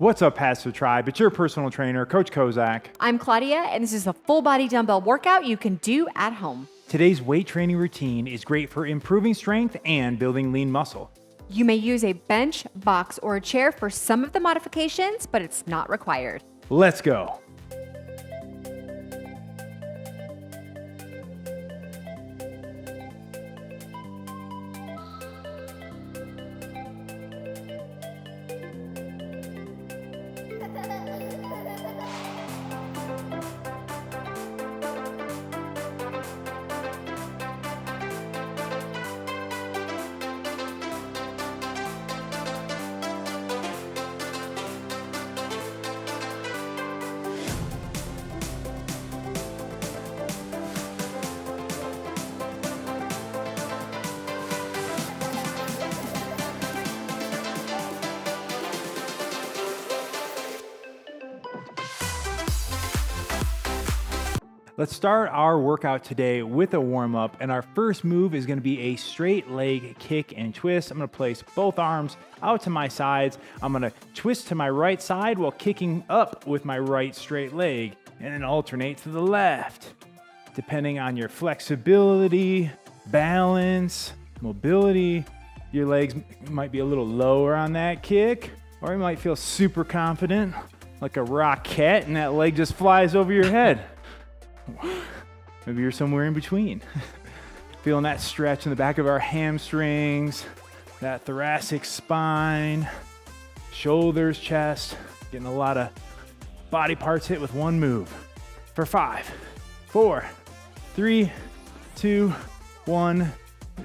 What's up, HASfit Tribe? It's your personal trainer, Coach Kozak. I'm Claudia, and this is a full body dumbbell workout you can do at home. Today's weight training routine is great for improving strength and building lean muscle. You may use a bench, box, or a chair for some of the modifications, but it's not required. Let's go. Let's start our workout today with a warm-up, and our first move is going to be a straight leg kick and twist. I'm going to place both arms out to my sides. I'm going to twist to my right side while kicking up with my right straight leg, and then alternate to the left. Depending on your flexibility, balance, mobility, your legs might be a little lower on that kick, or you might feel super confident, like a rocket, and that leg just flies over your head. Maybe you're somewhere in between. Feeling that stretch in the back of our hamstrings, that thoracic spine, shoulders, chest, getting a lot of body parts hit with one move. For 5, 4, 3, 2, 1,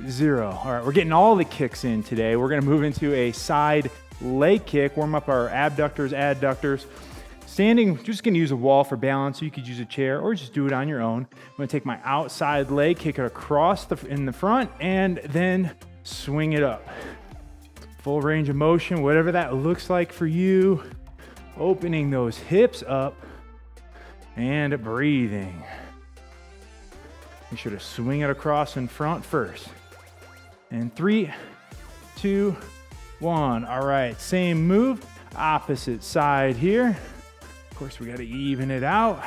0. All right, we're getting all the kicks in today. We're gonna move into a side leg kick, warm up our abductors, adductors. Standing, just gonna use a wall for balance, so you could use a chair or just do it on your own. I'm gonna take my outside leg, kick it across in the front, and then swing it up. Full range of motion, whatever that looks like for you. Opening those hips up and breathing. Make sure to swing it across in front first. And 3, 2, 1. All right, same move, opposite side here. Of course, we got to even it out.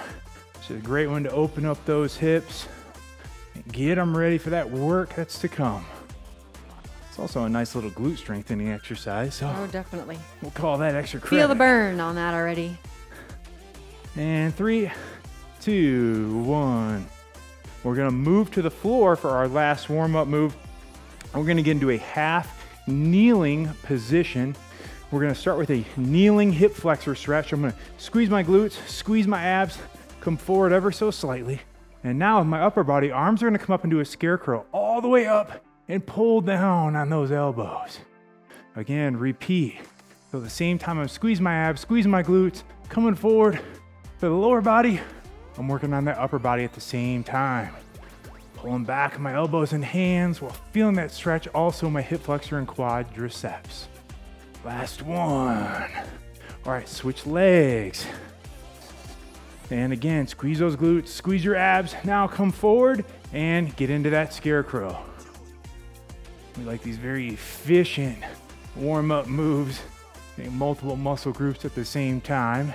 It's a great one to open up those hips and get them ready for that work that's to come. It's also a nice little glute strengthening exercise. So Oh, definitely. we'll call that extra credit. Feel the burn on that already. And 3, 2, 1. We're going to move to the floor for our last warm-up move. We're going to get into a half kneeling position. We're gonna start with a kneeling hip flexor stretch. I'm gonna squeeze my glutes, squeeze my abs, come forward ever so slightly. And now with my upper body, arms are gonna come up into a scarecrow all the way up and pull down on those elbows. Again, repeat. So at the same time I'm squeezing my abs, squeezing my glutes, coming forward. For the lower body, I'm working on that upper body at the same time. Pulling back my elbows and hands while feeling that stretch also my hip flexor and quadriceps. Last one. All right, switch legs. And again, squeeze those glutes, squeeze your abs. Now come forward and get into that scarecrow. We like these very efficient warm-up moves, multiple muscle groups at the same time.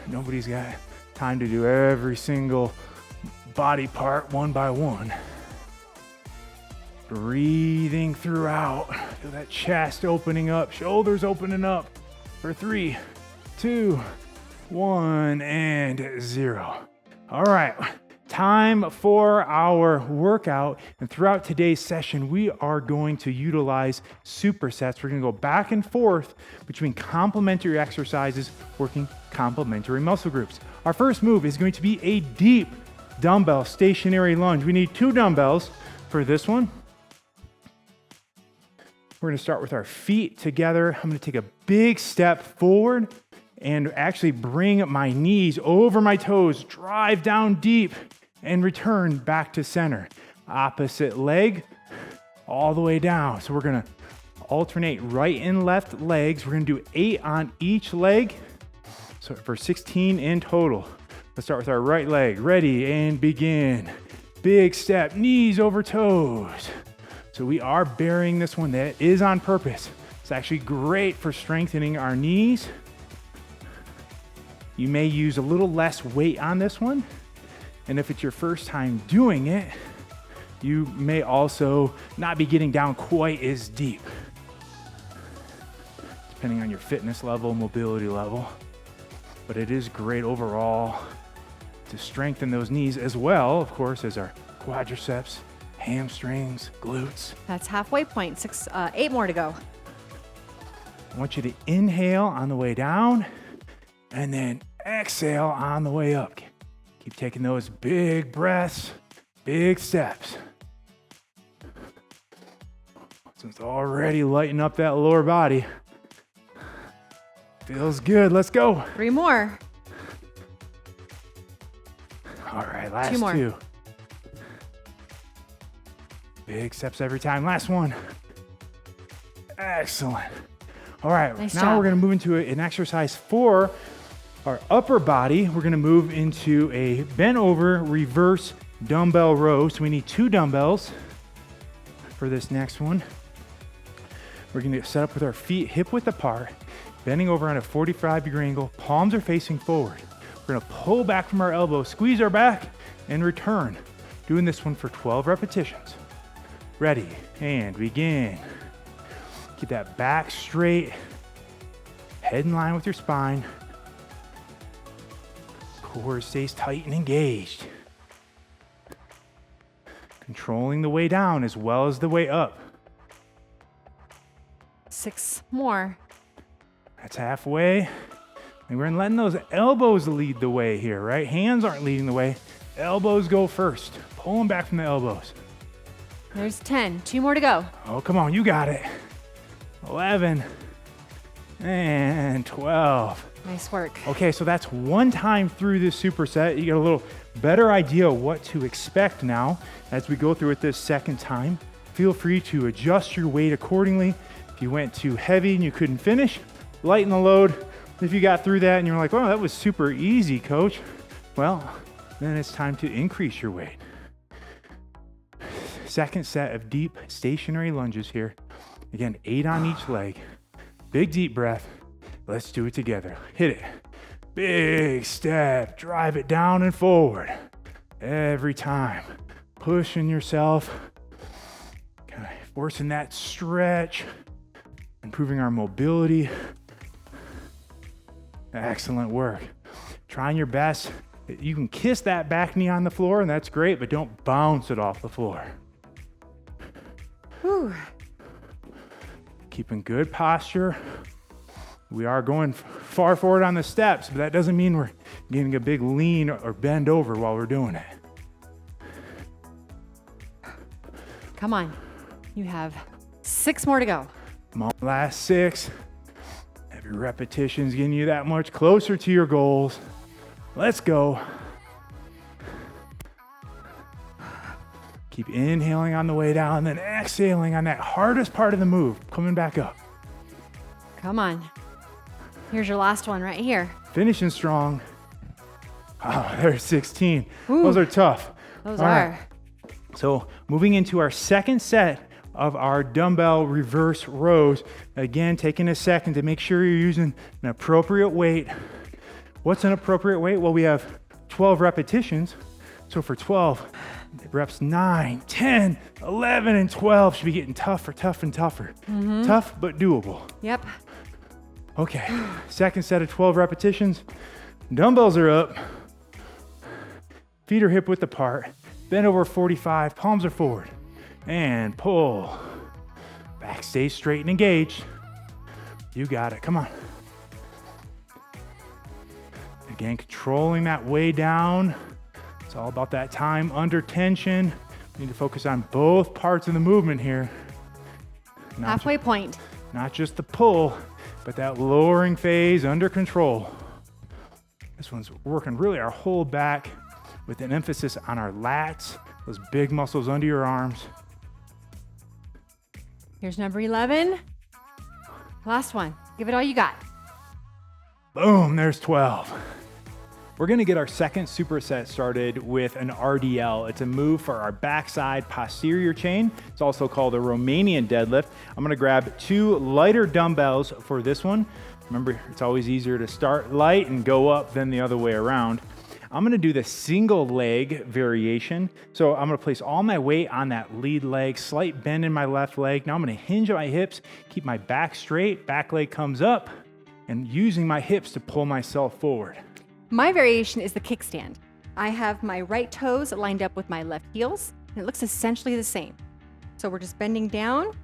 Nobody's got time to do every single body part one by one. Breathing throughout. Feel that chest opening up, shoulders opening up. For 3, 2, 1, and 0. All right, time for our workout. And throughout today's session, we are going to utilize supersets. We're gonna go back and forth between complementary exercises, working complementary muscle groups. Our first move is going to be a deep dumbbell stationary lunge. We need 2 dumbbells for this one. We're gonna start with our feet together. I'm gonna take a big step forward and actually bring my knees over my toes, drive down deep, and return back to center. Opposite leg, all the way down. So we're gonna alternate right and left legs. We're gonna do 8 on each leg, so for 16 in total. Let's start with our right leg. Ready and begin. Big step, knees over toes. So we are burying this one. That is on purpose. It's actually great for strengthening our knees You may use a little less weight on this one. And if it's your first time doing it, you may also not be getting down quite as deep, depending on your fitness level, mobility level. But it is great overall to strengthen those knees as well, of course, as our quadriceps, hamstrings, glutes. That's halfway point. 8 more to go. I want you to inhale on the way down and then exhale on the way up. Keep taking those big breaths, big steps. So it's already lighting up that lower body. Feels good. Let's go. 3 more. All right, last 2 more. 2. Big steps every time. Last one. Excellent. All right, Nice now job. we're gonna move into an exercise for our upper body. We're gonna move into a bent over reverse dumbbell row. So we need 2 dumbbells for this next one. We're gonna get set up with our feet hip width apart, bending over on a 45-degree angle. Palms are facing forward. We're gonna pull back from our elbows, squeeze our back, and return. Doing this one for 12 repetitions. Ready, and begin. Keep that back straight, head in line with your spine. Core stays tight and engaged. Controlling the way down as well as the way up. 6 more. That's halfway. And we're letting those elbows lead the way here, right? Hands aren't leading the way. Elbows go first. Pull them back from the elbows. There's 10. 2 more to go. Oh, come on, you got it. 11 and 12. Nice work. Okay, so that's one time through this superset. You get a little better idea of what to expect now as we go through it this second time. Feel free to adjust your weight accordingly. If you went too heavy and you couldn't finish, lighten the load. If you got through that and you're like, oh, that was super easy, coach. Well, then it's time to increase your weight. Second set of deep stationary lunges here. Again, 8 on each leg. Big deep breath. Let's do it together. Hit it. Big step. Drive it down and forward. Every time. Pushing yourself. Kind of forcing that stretch. Improving our mobility. Excellent work. Trying your best. You can kiss that back knee on the floor, and that's great, but don't bounce it off the floor. Whew. Keeping good posture. We are going far forward on the steps, but that doesn't mean we're getting a big lean or bend over while we're doing it. Come on. You have 6 more to go. Come on, last 6. Every repetition's getting you that much closer to your goals. Let's go. Keep inhaling on the way down, then exhaling on that hardest part of the move, coming back up. Come on. Here's your last one right here. Finishing strong. Oh, there's 16. Ooh. Those are tough. Those All are. right. So moving into our second set of our dumbbell reverse rows. Again, taking a second to make sure you're using an appropriate weight. What's an appropriate weight? Well, we have 12 repetitions. So for 12 reps, 9, 10, 11, and 12 should be getting tougher. Mm-hmm. Tough, but doable. Yep. Okay, second set of 12 repetitions. Dumbbells are up. Feet are hip width apart. Bend over 45, palms are forward. And pull. Back stays straight and engaged. You got it, come on. Again, controlling that way down. It's all about that time under tension. You need to focus on both parts of the movement here. Halfway point. Not just the pull, but that lowering phase under control. This one's working really our whole back with an emphasis on our lats, those big muscles under your arms. Here's number 11. Last one. Give it all you got. Boom, there's 12. We're gonna get our second superset started with an RDL. It's a move for our backside posterior chain. It's also called a Romanian deadlift. I'm gonna grab 2 lighter dumbbells for this one. Remember, it's always easier to start light and go up than the other way around. I'm gonna do the single leg variation. So I'm gonna place all my weight on that lead leg, slight bend in my left leg. Now I'm gonna hinge at my hips, keep my back straight, back leg comes up, and using my hips to pull myself forward. My variation is the kickstand. I have my right toes lined up with my left heels, and it looks essentially the same. So we're just bending down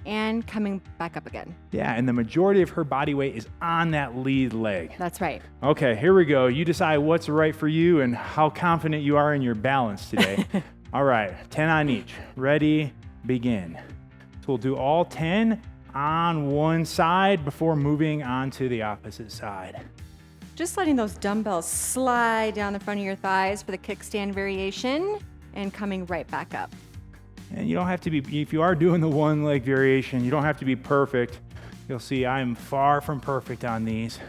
and coming back up again. Yeah, and the majority of her body weight is on that lead leg. That's right. Okay, here we go. You decide what's right for you and how confident you are in your balance today. All right, 10 on each. Ready, begin. So we'll do all 10 on one side before moving on to the opposite side. Just letting those dumbbells slide down the front of your thighs for the kickstand variation and coming right back up. And you don't have to be, if you are doing the one leg variation, you don't have to be perfect. You'll see I'm far from perfect on these.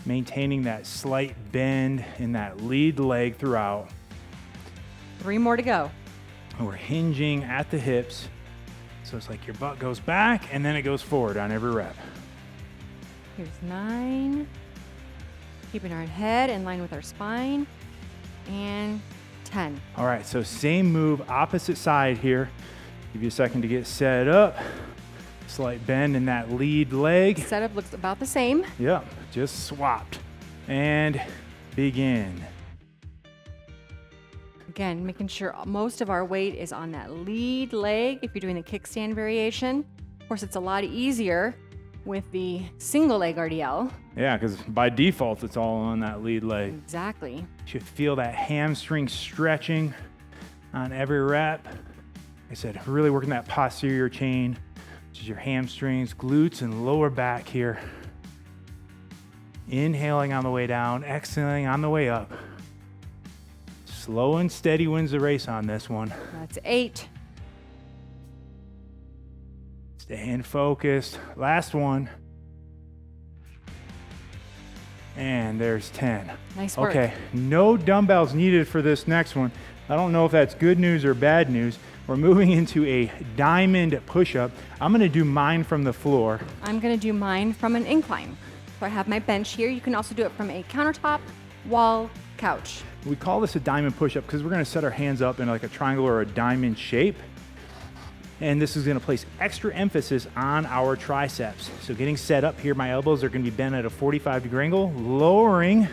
Maintaining that slight bend in that lead leg throughout. 3 more to go. And we're hinging at the hips. So it's like your butt goes back and then it goes forward on every rep. Here's 9. Keeping our head in line with our spine. And 10. All right, so same move, opposite side here. Give you a second to get set up. Slight bend in that lead leg. Setup looks about the same. Yep, just swapped. And begin. Again, making sure most of our weight is on that lead leg if you're doing the kickstand variation. Of course, it's a lot easier with the single leg RDL. Yeah, because by default, it's all on that lead leg. Exactly. You should feel that hamstring stretching on every rep. Like I said, really working that posterior chain, which is your hamstrings, glutes, and lower back here. Inhaling on the way down, exhaling on the way up. Slow and steady wins the race on this one. That's 8. Staying focused. Last one. And there's 10. Nice work. Okay, no dumbbells needed for this next one. I don't know if that's good news or bad news. We're moving into a diamond push-up. I'm gonna do mine from the floor. I'm going to do mine from an incline. So I have my bench here. You can also do it from a countertop, wall, couch. We call this a diamond push-up because we're gonna set our hands up in like a triangle or a diamond shape. And this is gonna place extra emphasis on our triceps. So getting set up here, my elbows are gonna be bent at a 45-degree angle, lowering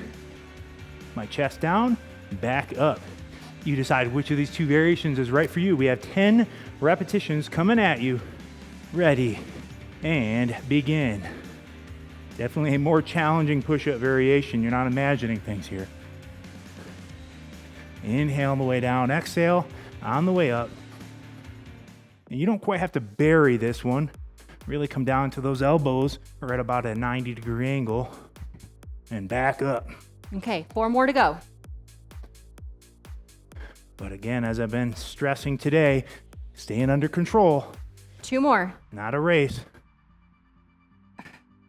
my chest down, back up. You decide which of these two variations is right for you. We have 10 repetitions coming at you. Ready, and begin. Definitely a more challenging push-up variation. You're not imagining things here. Inhale on the way down, exhale on the way up. And you don't quite have to bury this one. Really come down to those elbows are at about a 90-degree angle and back up. Okay, 4 more to go. But again, as I've been stressing today, staying under control, 2 more. not a race.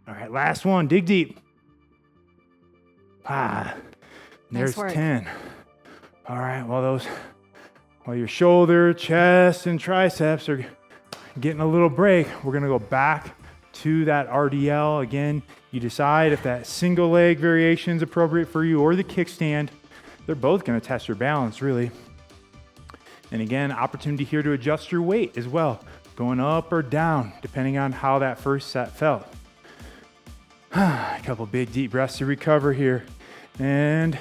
All right, last one, dig deep. There's work. 10. All right, while your shoulder, chest, and triceps are getting a little break, we're gonna go back to that RDL. Again, you decide if that single leg variation is appropriate for you or the kickstand. They're both gonna test your balance, really. And again, opportunity here to adjust your weight as well, going up or down, depending on how that first set felt. A couple big deep breaths to recover here. And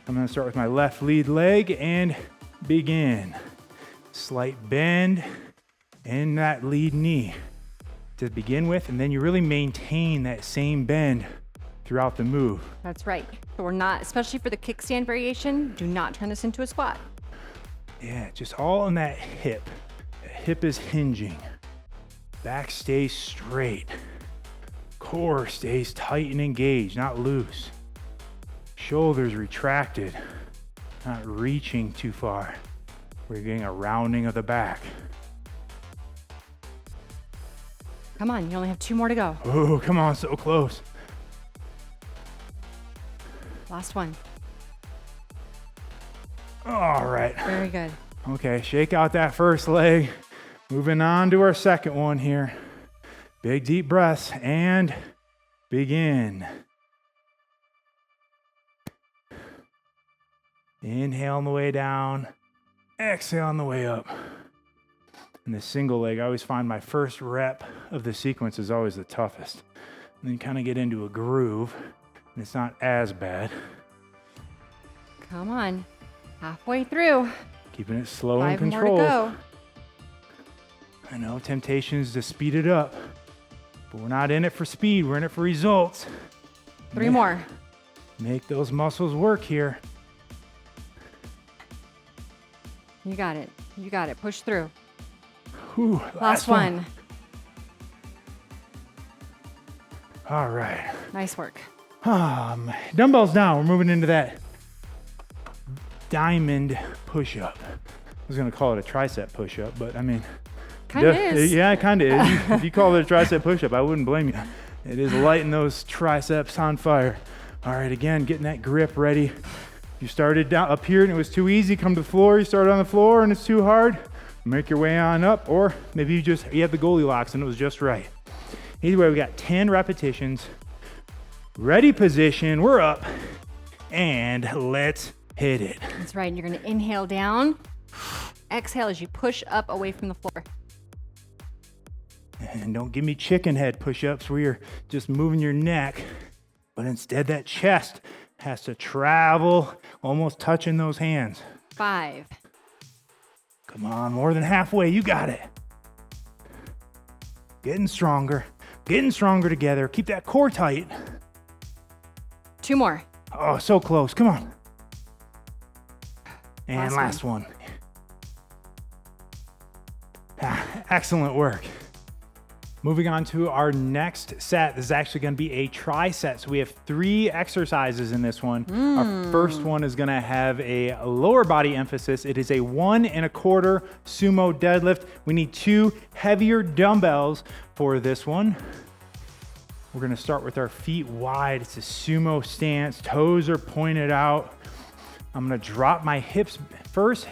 I'm gonna start with my left lead leg and begin. Slight bend in that lead knee to begin with, and then you really maintain that same bend throughout the move. That's right. So we're not, especially for the kickstand variation, do not turn this into a squat. Yeah, just all in that hip. The hip is hinging. Back stays straight. Core stays tight and engaged, not loose. Shoulders retracted, not reaching too far. We're getting a rounding of the back. Come on, you only have 2 more to go. Oh, come on, so close. Last one. All right. Very good. Okay, shake out that first leg. Moving on to our second one here. Big deep breaths and begin. Inhale on the way down, exhale on the way up. And the single leg, I always find my first rep of the sequence is always the toughest. And then you kind of get into a groove, and it's not as bad. Come on. Halfway through. Keeping it slow and 5 more to controlled. go. I know temptation is to speed it up, but we're not in it for speed. We're in it for results. 3 more. Make those muscles work here. You got it. You got it. Push through. Whew, Last one. All right. Nice work. Dumbbells down. We're moving into that diamond push-up. I was going to call it a tricep push-up, but I mean... Kind of is. Yeah, it kind of is. If you call it a tricep push-up, I wouldn't blame you. It is lighting those triceps on fire. All right, again, getting that grip ready. You started down up here and it was too easy. Come to the floor. You started on the floor and it's too hard. Make your way on up, or maybe you have the Goldilocks and it was just right. Either way, we got 10 repetitions. Ready position. We're up, and let's hit it. That's right. And you're going to inhale down. Exhale as you push up away from the floor. And don't give me chicken head push-ups where you're just moving your neck, but instead that chest has to travel, almost touching those hands. 5. Come on, more than halfway. You got it. Getting stronger together. Keep that core tight. 2 more. Oh, so close. Come on. And last one. Excellent work. Moving on to our next set. This is actually going to be a tri-set. So we have 3 exercises in this one. Our first one is going to have a lower body emphasis. It is a 1 1/4 sumo deadlift. We need 2 heavier dumbbells for this one. We're going to start with our feet wide. It's a sumo stance. Toes are pointed out. I'm going to drop my hips first,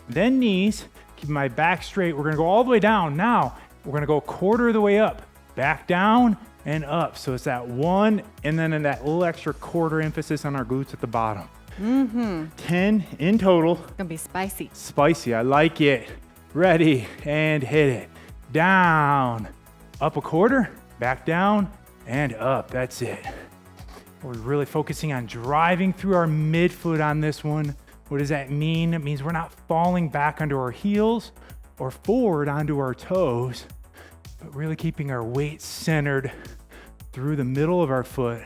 then knees. Keep my back straight. We're going to go all the way down. Now, we're going to go 1/4 of the way up, back down and up. So it's that 1, and then in that little extra 1/4 emphasis on our glutes at the bottom. 10 in total. It's going to be spicy. Spicy, I like it. Ready, and hit it. Down, up 1/4, back down, and up. That's it. We're really focusing on driving through our midfoot on this one. What does that mean? It means we're not falling back onto our heels or forward onto our toes, but really keeping our weight centered through the middle of our foot.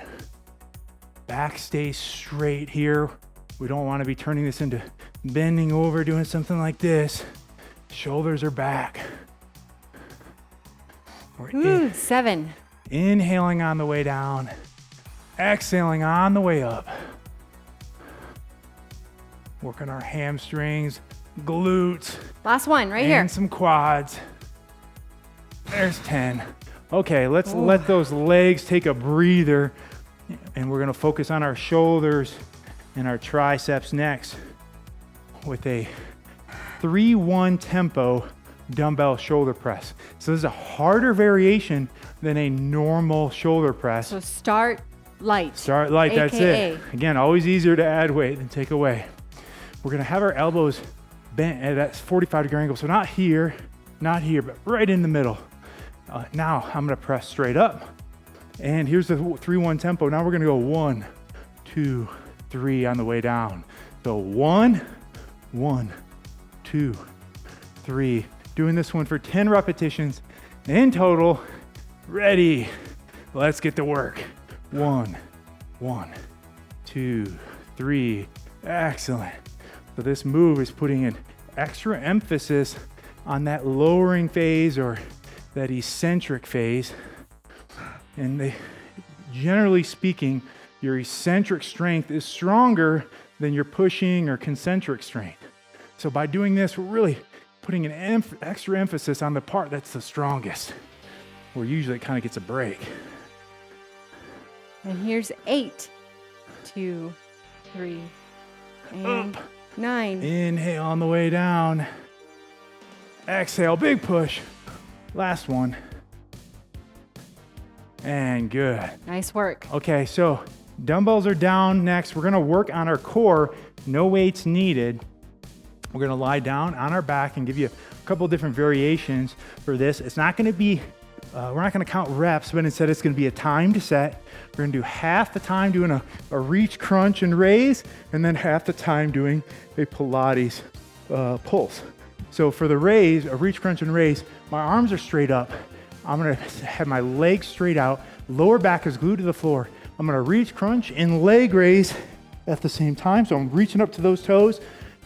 Back stays straight here. We don't want to be turning this into bending over, doing something like this. Shoulders are back. Ooh, 7. Inhaling on the way down, exhaling on the way up. Working our hamstrings, glutes. Last one, right and here. Some quads. There's 10. Okay, let's let those legs take a breather, and we're gonna focus on our shoulders and our triceps next with a 3-1 tempo dumbbell shoulder press. So this is a harder variation than a normal shoulder press. So start light. Start light, AKA. that's it. Again, always easier to add weight than take away. We're gonna have our elbows bent at that 45-degree angle. So not here, but right in the middle. Now I'm gonna press straight up. And here's the 3-1 tempo. Now we're gonna go 1, 2, 3 on the way down. So 1, 2, 3. Doing this one for 10 repetitions in total. Ready, let's get to work. 1, 2, 3, excellent. So this move is putting an extra emphasis on that lowering phase or that eccentric phase. And generally speaking, your eccentric strength is stronger than your pushing or concentric strength. So by doing this, we're really putting an extra emphasis on the part that's the strongest, where usually it kind of gets a break. And here's 8, 2, 3, and Up. 9. Inhale on the way down. Exhale, big push. Last one. And good. Nice work. Okay, so dumbbells are down. Next, we're gonna work on our core. No weights needed. We're gonna lie down on our back and give you a couple different variations for this. It's not gonna be, we're not gonna count reps, but instead it's gonna be a timed set. We're gonna do half the time doing a reach, crunch, and raise, and then half the time doing a Pilates pulse. So for the raise, a reach, crunch, and raise, my arms are straight up. I'm gonna have my legs straight out, lower back is glued to the floor. I'm gonna reach, crunch, and leg raise at the same time. So I'm reaching up to those toes,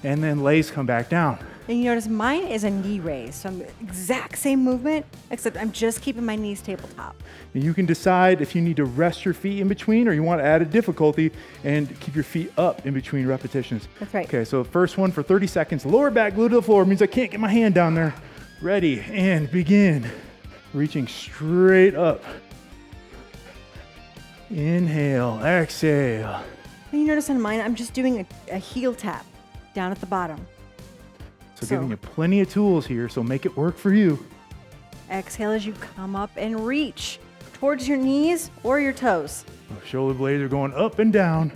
and then legs come back down. And you notice mine is a knee raise. So I'm exact same movement, except I'm just keeping my knees tabletop. And you can decide if you need to rest your feet in between or you want to add a difficulty and keep your feet up in between repetitions. That's right. Okay, so first one for 30 seconds. Lower back glued to the floor means I can't get my hand down there. Ready, and begin. Reaching straight up. Inhale, exhale. And you notice on mine, I'm just doing a heel tap down at the bottom. So giving you plenty of tools here, so make it work for you. Exhale as you come up and reach towards your knees or your toes. Shoulder blades are going up and down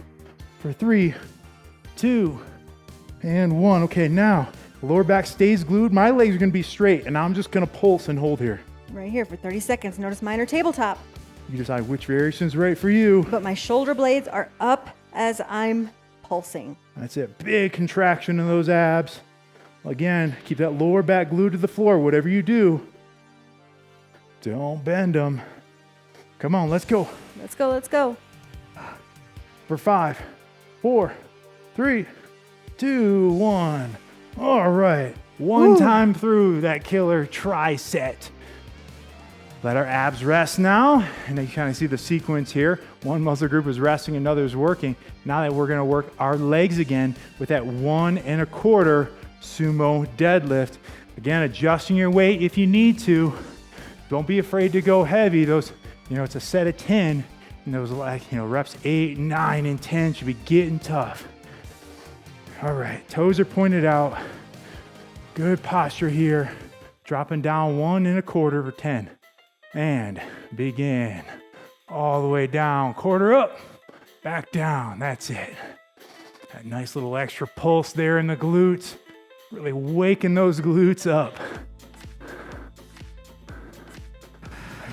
for 3, 2, and 1. Okay, now lower back stays glued. My legs are gonna be straight, and I'm just gonna pulse and hold here. Right here for 30 seconds. Notice mine are tabletop. You decide which variation is right for you. But my shoulder blades are up as I'm pulsing. That's it. Big contraction in those abs. Again, keep that lower back glued to the floor, whatever you do. Don't bend them. Come on, let's go. Let's go, let's go. For 5, 4, 3, 2, 1. All right. One time through that killer tri-set. Let our abs rest now. And you kind of see the sequence here. One muscle group is resting, another is working. Now that we're gonna work our legs again with that 1 1/4 sumo deadlift. Again, adjusting your weight if you need to. Don't be afraid to go heavy. Those, it's a set of 10. And those reps 8, 9, and 10 should be getting tough. All right, toes are pointed out. Good posture here. Dropping down 1 1/4 for 10. And begin. All the way down, quarter up, back down, that's it. That nice little extra pulse there in the glutes. Really waking those glutes up.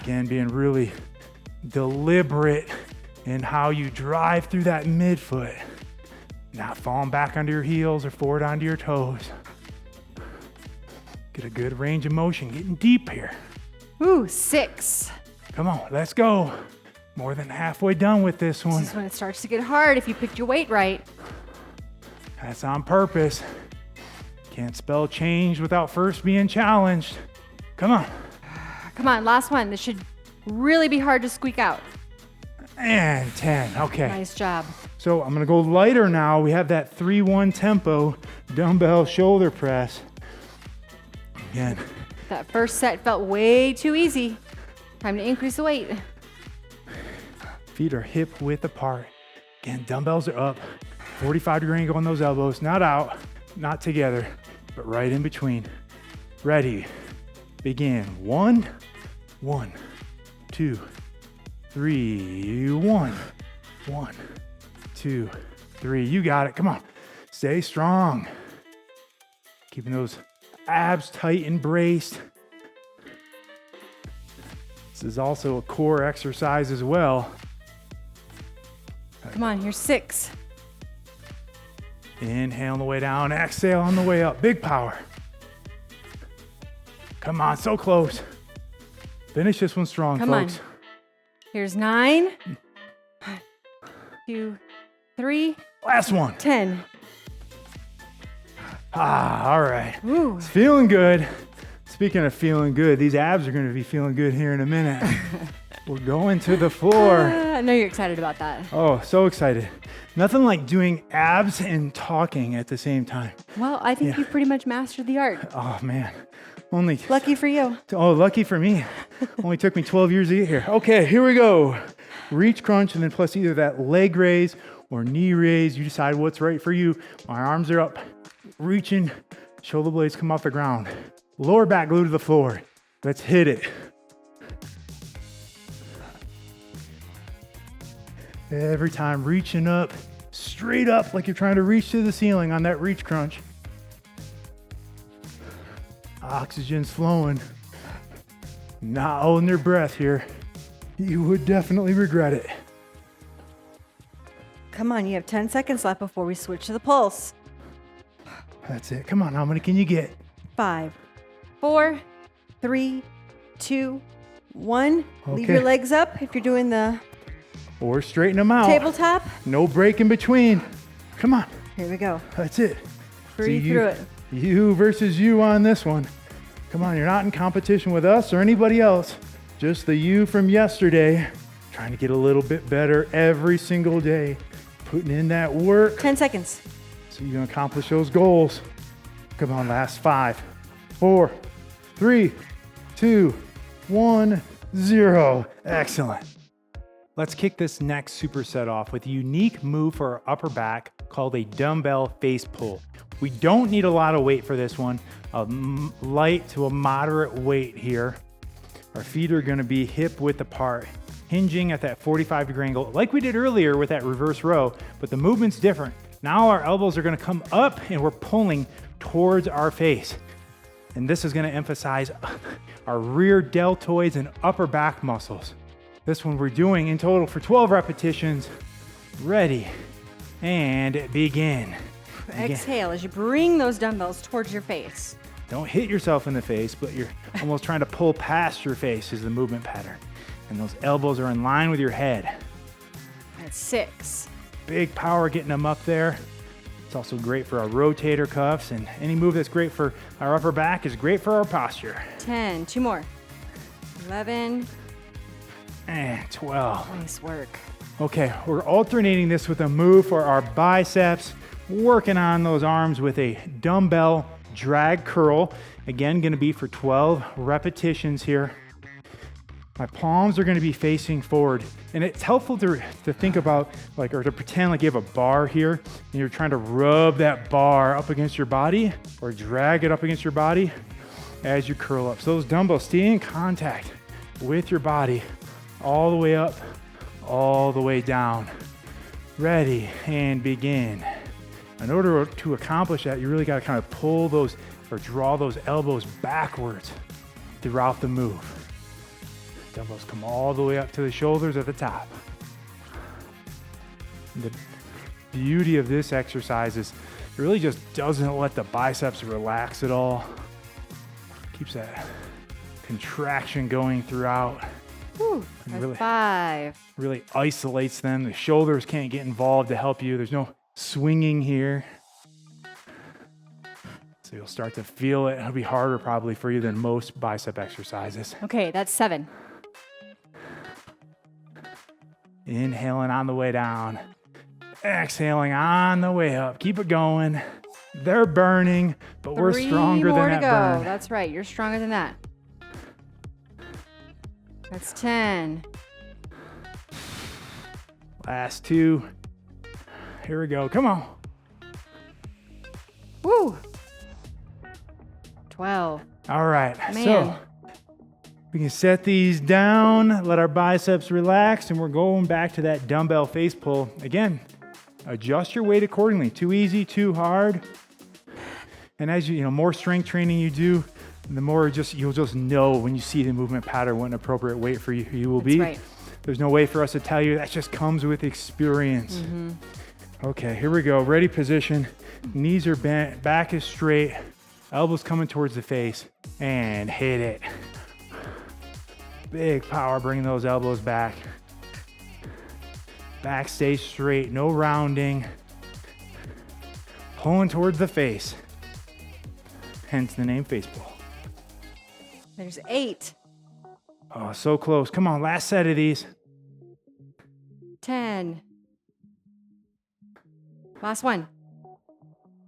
Again, being really deliberate in how you drive through that midfoot. Not falling back onto your heels or forward onto your toes. Get a good range of motion, getting deep here. Ooh, 6. Come on, let's go. More than halfway done with this one. This is when it starts to get hard if you picked your weight right. That's on purpose. Can't spell change without first being challenged. Come on. Come on, last one. This should really be hard to squeak out. And 10, okay. Nice job. So I'm gonna go lighter now. We have that 3-1 tempo dumbbell shoulder press. Again. That first set felt way too easy. Time to increase the weight. Feet are hip width apart. Again, dumbbells are up. 45-degree angle on those elbows. Not out, not together, but right in between. Ready, begin. 1, 1, 2, 3, 1, 1, 2, 3. You got it, come on. Stay strong. Keeping those abs tight and braced. This is also a core exercise as well. Come on, here's 6. Inhale on the way down, exhale on the way up. Big power. Come on, so close. Finish this one strong, Come folks. on. Here's 9. 1, 2, 3. Last one. 10. All right. Ooh. It's feeling good. Speaking of feeling good, these abs are going to be feeling good here in a minute. We're going to the floor. I know you're excited about that. Oh, so excited. Nothing like doing abs and talking at the same time. Well, I think you pretty much mastered the art. Oh, man. Lucky for you. Oh, lucky for me. Only took me 12 years to get here. Okay, here we go. Reach, crunch, and then plus either that leg raise or knee raise. You decide what's right for you. My arms are up, reaching, shoulder blades come off the ground. Lower back glued to the floor. Let's hit it. Every time reaching up, straight up like you're trying to reach to the ceiling on that reach crunch. Oxygen's flowing. Not holding your breath here. You would definitely regret it. Come on, you have 10 seconds left before we switch to the pulse. That's it. Come on, how many can you get? 5, 4, 3, 2, 1. Leave Okay. your legs up if you're doing the Or straighten them out. tabletop. No break in between. Come on. Here we go. That's it. Breathe through it. You versus you on this one. Come on, you're not in competition with us or anybody else. Just the you from yesterday. Trying to get a little bit better every single day. Putting in that work 10 seconds. so you can accomplish those goals. Come on, last 5, 4, 3, 2, 1, 0. Excellent. Let's kick this next superset off with a unique move for our upper back called a dumbbell face pull. We don't need a lot of weight for this one. A light to a moderate weight here. Our feet are gonna be hip width apart, hinging at that 45-degree angle like we did earlier with that reverse row, but the movement's different. Now our elbows are gonna come up and we're pulling towards our face. And this is gonna emphasize our rear deltoids and upper back muscles. This one we're doing in total for 12 repetitions. Ready, and begin. Exhale as you bring those dumbbells towards your face. Don't hit yourself in the face, but you're almost trying to pull past your face is the movement pattern. And those elbows are in line with your head. That's 6. Big power getting them up there. It's also great for our rotator cuffs, and any move that's great for our upper back is great for our posture. 10, 2 more. 11. And 12. Nice work. Okay, we're alternating this with a move for our biceps, working on those arms with a dumbbell drag curl. Again, gonna be for 12 repetitions here. My palms are gonna be facing forward, and it's helpful to think about or to pretend like you have a bar here, and you're trying to rub that bar up against your body or drag it up against your body as you curl up. So those dumbbells stay in contact with your body all the way up, all the way down. Ready, and begin. In order to accomplish that, you really gotta kind of pull those or draw those elbows backwards throughout the move. Dumbbells come all the way up to the shoulders at the top. The beauty of this exercise is it really just doesn't let the biceps relax at all. Keeps that contraction going throughout. Whew, that's 5. Really isolates them. The shoulders can't get involved to help you. There's no swinging here. So you'll start to feel it. It'll be harder probably for you than most bicep exercises. Okay, that's 7. Inhaling on the way down. Exhaling on the way up. Keep it going. They're burning, but we're stronger than that burn. That's right. You're stronger than that. That's 10. Last 2. Here we go. Come on. Woo. 12. All right. Man. So we can set these down, let our biceps relax, and we're going back to that dumbbell face pull. Again, adjust your weight accordingly. Too easy, too hard. And as you more strength training you do, the more you'll just know when you see the movement pattern what an appropriate weight for you will be. That's right. There's no way for us to tell you. That just comes with experience. Mm-hmm. Okay, here we go. Ready position. Knees are bent, back is straight, elbows coming towards the face, and hit it. Big power, bringing those elbows back. Back stays straight, no rounding. Pulling towards the face. Hence the name face pull. There's 8. Oh, so close. Come on, last set of these. 10. Last one.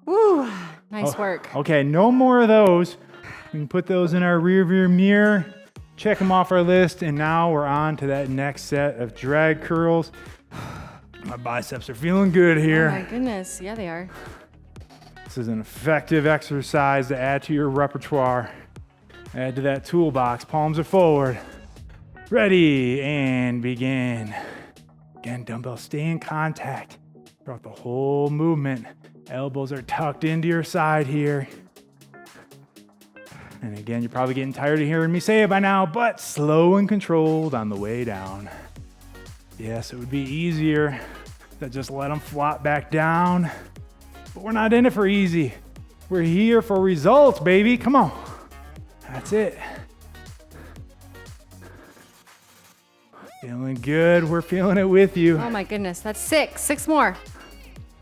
Woo, nice work. Okay, no more of those. We can put those in our rear view mirror, check them off our list, and now we're on to that next set of drag curls. My biceps are feeling good here. Oh my goodness, yeah they are. This is an effective exercise to add to your repertoire. Add to that toolbox. Palms are forward. Ready, and begin. Again, dumbbells stay in contact throughout the whole movement. Elbows are tucked into your side here. And again, you're probably getting tired of hearing me say it by now, but slow and controlled on the way down. Yes, it would be easier to just let them flop back down, but we're not in it for easy. We're here for results, baby. Come on. That's it. Feeling good. We're feeling it with you. Oh my goodness, that's 6. 6 more.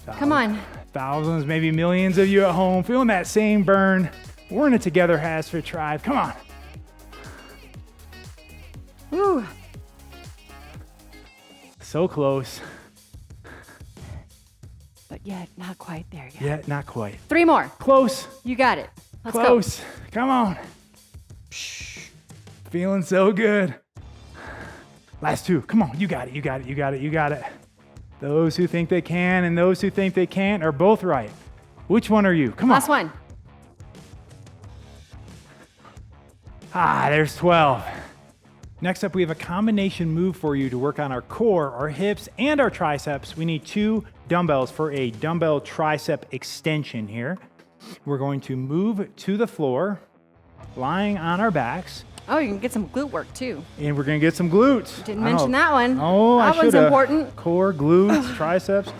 Come on. Thousands, maybe millions of you at home feeling that same burn. We're in it together, HASfit Tribe. Come on. Woo. So close. But yet, not quite there yet. Yeah, not quite. 3 more. Close. You got it. Let's Close. go. Come on. Feeling so good. Last 2. Come on. You got it. You got it. You got it. You got it. Those who think they can and those who think they can't are both right. Which one are you? Come on. Last one. There's 12. Next up, we have a combination move for you to work on our core, our hips, and our triceps. We need 2 dumbbells for a dumbbell tricep extension here. We're going to move to the floor, lying on our backs. Oh, you can get some glute work too. And we're going to get some glutes. Didn't mention that one. Oh, that one's important. Core, glutes, triceps.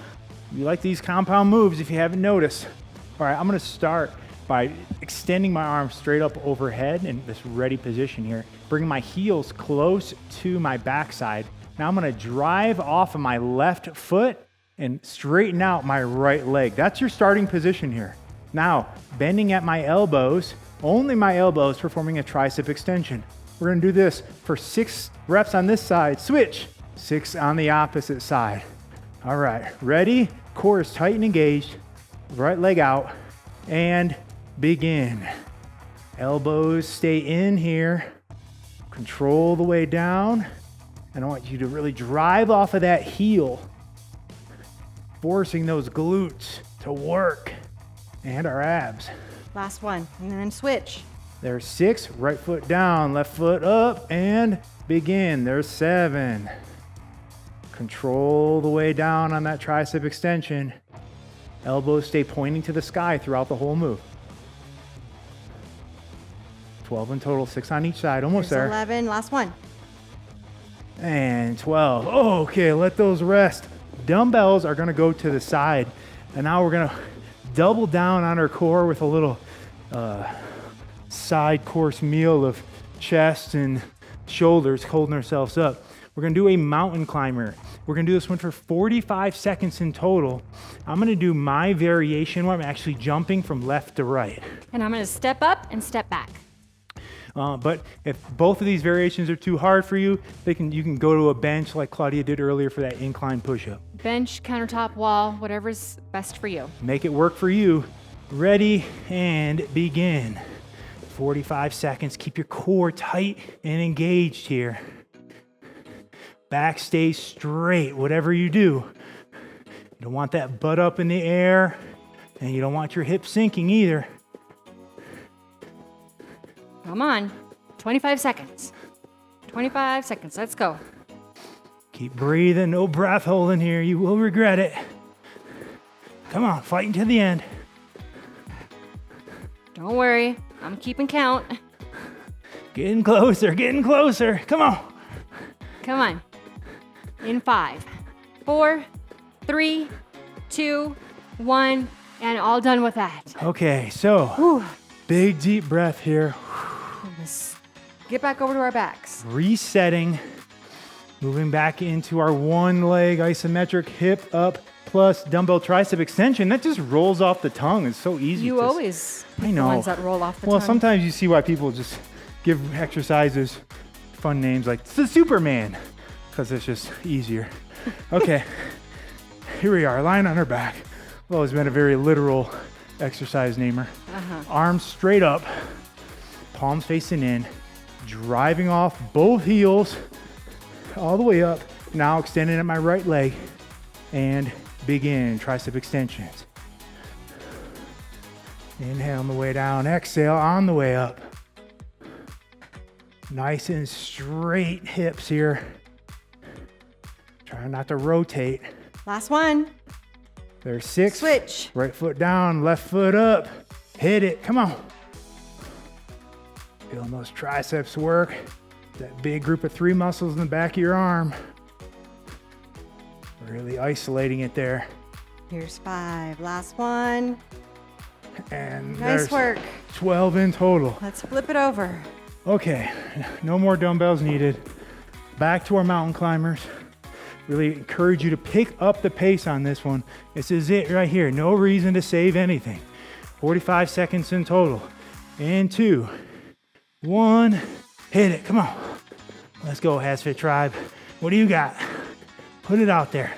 You like these compound moves if you haven't noticed. All right, I'm going to start by extending my arms straight up overhead in this ready position here. Bring my heels close to my backside. Now I'm going to drive off of my left foot and straighten out my right leg. That's your starting position here. Now, bending at my elbows, only my elbows, performing a tricep extension. We're going to do this for 6 reps on this side. Switch. 6 on the opposite side. All right, ready? Core is tight and engaged. Right leg out and begin. Elbows stay in here. Control the way down. And I want you to really drive off of that heel, forcing those glutes to work and our abs. Last one, and then switch. There's 6, right foot down, left foot up, and begin. There's 7. Control the way down on that tricep extension. Elbows stay pointing to the sky throughout the whole move. 12 in total, 6 on each side, almost There's there. 11, last one. And 12. Oh, okay, let those rest. Dumbbells are gonna go to the side. And now we're gonna double down on our core with a little side course meal of chest and shoulders, holding ourselves up. We're gonna do a mountain climber. We're gonna do this one for 45 seconds in total. I'm gonna do my variation where I'm actually jumping from left to right. And I'm gonna step up and step back. But if both of these variations are too hard for you, you can go to a bench like Claudia did earlier for that incline push-up. Bench, countertop, wall, whatever's best for you. Make it work for you. Ready and begin. 45 seconds. Keep your core tight and engaged here. Back stays straight, whatever you do. You don't want that butt up in the air, and you don't want your hips sinking either. Come on, 25 seconds. 25 seconds, let's go. Keep breathing, no breath holding here. You will regret it. Come on, fighting to the end. Don't worry, I'm keeping count. Getting closer, getting closer. Come on. Come on. In 5, 4, 3, 2, 1, and all done with that. Okay, so Whew. big deep breath here. Let's get back over to our backs. Resetting, moving back into our one leg isometric hip up plus dumbbell tricep extension. That just rolls off the tongue. It's so easy. You always I pick know. the ones that roll off the Well, tongue. sometimes you see why people just give exercises fun names like the Superman, because it's just easier. Okay, here we are, lying on our back. Well, it's been a very literal exercise namer. Arms straight up, palms facing in, driving off both heels all the way up. Now extending at my right leg and begin tricep extensions. Inhale on the way down, exhale on the way up. Nice and straight hips here. Try not to rotate. Last one. There's 6. Switch. Right foot down, left foot up. Hit it. Come on. Feeling those triceps work. That big group of 3 muscles in the back of your arm. Really isolating it there. Here's 5. Last one. And Nice there's work. 12 in total. Let's flip it over. Okay, no more dumbbells needed. Back to our mountain climbers. Really encourage you to pick up the pace on this one. This is it right here. No reason to save anything. 45 seconds in total. And 2, 1, hit it. Come on. Let's go, HASfit tribe. What do you got? Put it out there.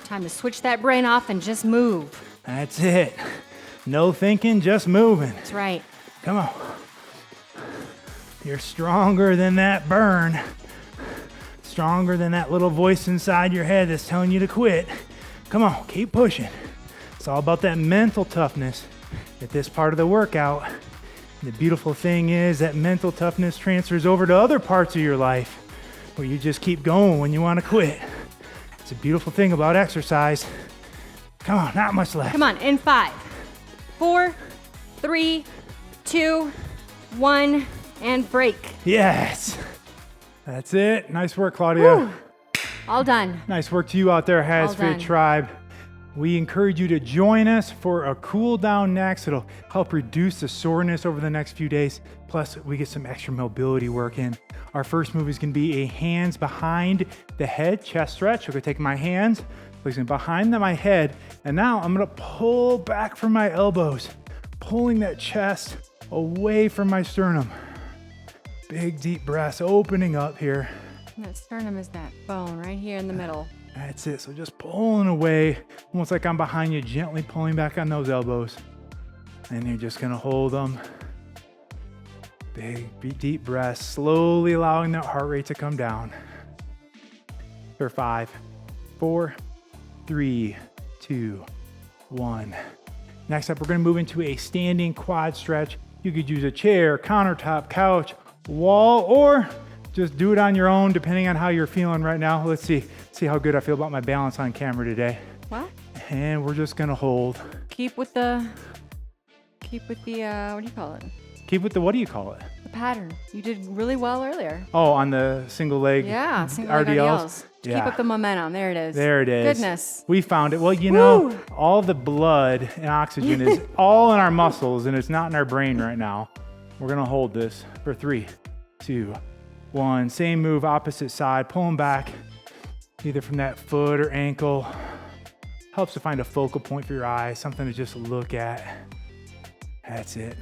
Time to switch that brain off and just move. That's it. No thinking, just moving. That's right. Come on. You're stronger than that burn. Stronger than that little voice inside your head that's telling you to quit. Come on, keep pushing. It's all about that mental toughness at this part of the workout. The beautiful thing is that mental toughness transfers over to other parts of your life where you just keep going when you want to quit. It's a beautiful thing about exercise. Come on, not much left. Come on, in 5, 4, 3, 2, 1, and break. Yes. That's it. Nice work, Claudia. Woo. All done. Nice work to you out there, All done. HASfit tribe. We encourage you to join us for a cool down next. It'll help reduce the soreness over the next few days. Plus, we get some extra mobility work in. Our first move is going to be a hands behind the head chest stretch. I'm going to take my hands, placing behind my head, and now I'm going to pull back from my elbows, pulling that chest away from my sternum. Big deep breaths, opening up here. And that sternum is that bone right here in the middle. That's it. So just pulling away, almost like I'm behind you, gently pulling back on those elbows. And you're just gonna hold them. Big, deep breaths, slowly allowing that heart rate to come down. For 5, 4, 3, 2, 1. Next up, we're gonna move into a standing quad stretch. You could use a chair, countertop, couch, wall, or just do it on your own, depending on how you're feeling right now. Let's see how good I feel about my balance on camera today. What? And we're just gonna hold. Keep with the, what do you call it? Keep with the, what do you call it? The pattern. You did really well earlier. Oh, on the single leg Yeah, single leg RDLs. Yeah. Keep up the momentum. There it is. There it is. Goodness. We found it. Well, you know, Woo! all the blood and oxygen is all in our muscles and it's not in our brain right now. We're gonna hold this for 3, 2, 1. Same move, opposite side, pulling back, either from that foot or ankle. Helps to find a focal point for your eyes, something to just look at. That's it.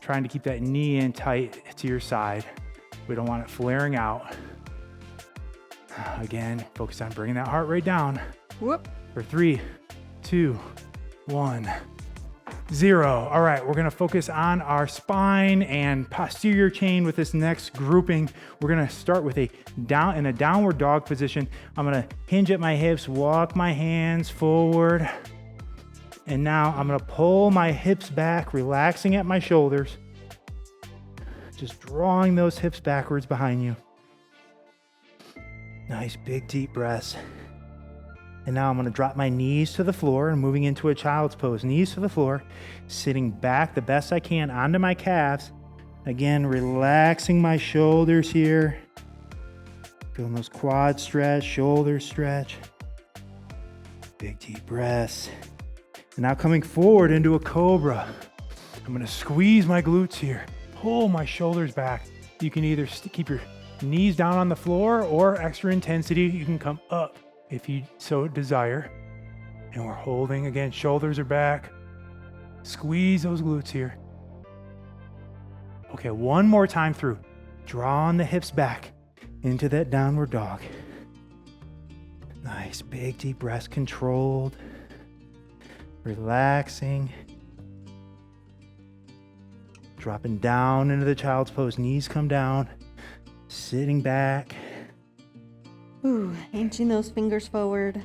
Trying to keep that knee in tight to your side. We don't want it flaring out. Again, focus on bringing that heart rate down. Whoop. For 3, 2, 1, 0. All right, we're gonna focus on our spine and posterior chain with this next grouping. We're gonna start with a downward dog position. I'm gonna hinge at my hips, walk my hands forward. And now I'm gonna pull my hips back, relaxing at my shoulders. Just drawing those hips backwards behind you. Nice big deep breaths. And now I'm gonna drop my knees to the floor and moving into a child's pose. Knees to the floor, sitting back the best I can onto my calves. Again, relaxing my shoulders here. Feeling those quads stretch, shoulders stretch. Big deep breaths. And now coming forward into a cobra. I'm gonna squeeze my glutes here, pull my shoulders back. You can either keep your knees down on the floor or extra intensity, you can come up if you so desire. And we're holding again, shoulders are back. Squeeze those glutes here. Okay, one more time through. Drawing the hips back into that downward dog. Nice, big deep breaths, controlled. Relaxing. Dropping down into the child's pose. Knees come down. Sitting back. Ooh, inching those fingers forward.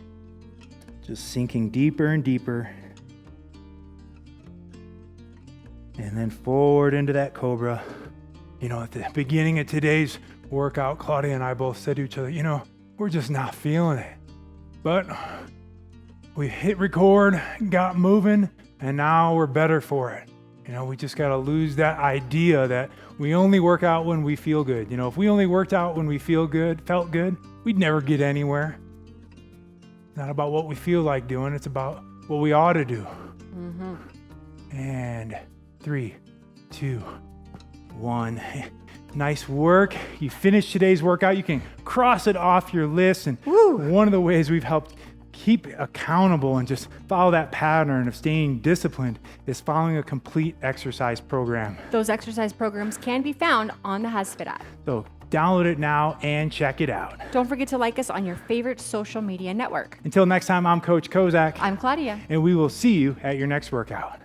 Just sinking deeper and deeper. And then forward into that cobra. You know, at the beginning of today's workout, Claudia and I both said to each other, you know, we're just not feeling it. But we hit record, got moving, and now we're better for it. We just got to lose that idea that we only work out when we feel good. If we only worked out when we felt good, we'd never get anywhere. It's not about what we feel like doing. It's about what we ought to do. And 3, 2, 1. Nice work. You finished today's workout. You can cross it off your list. And one of the ways we've helped keep accountable and just follow that pattern of staying disciplined is following a complete exercise program. Those exercise programs can be found on the HASfit app. So download it now and check it out. Don't forget to like us on your favorite social media network. Until next time, I'm Coach Kozak. I'm Claudia. And we will see you at your next workout.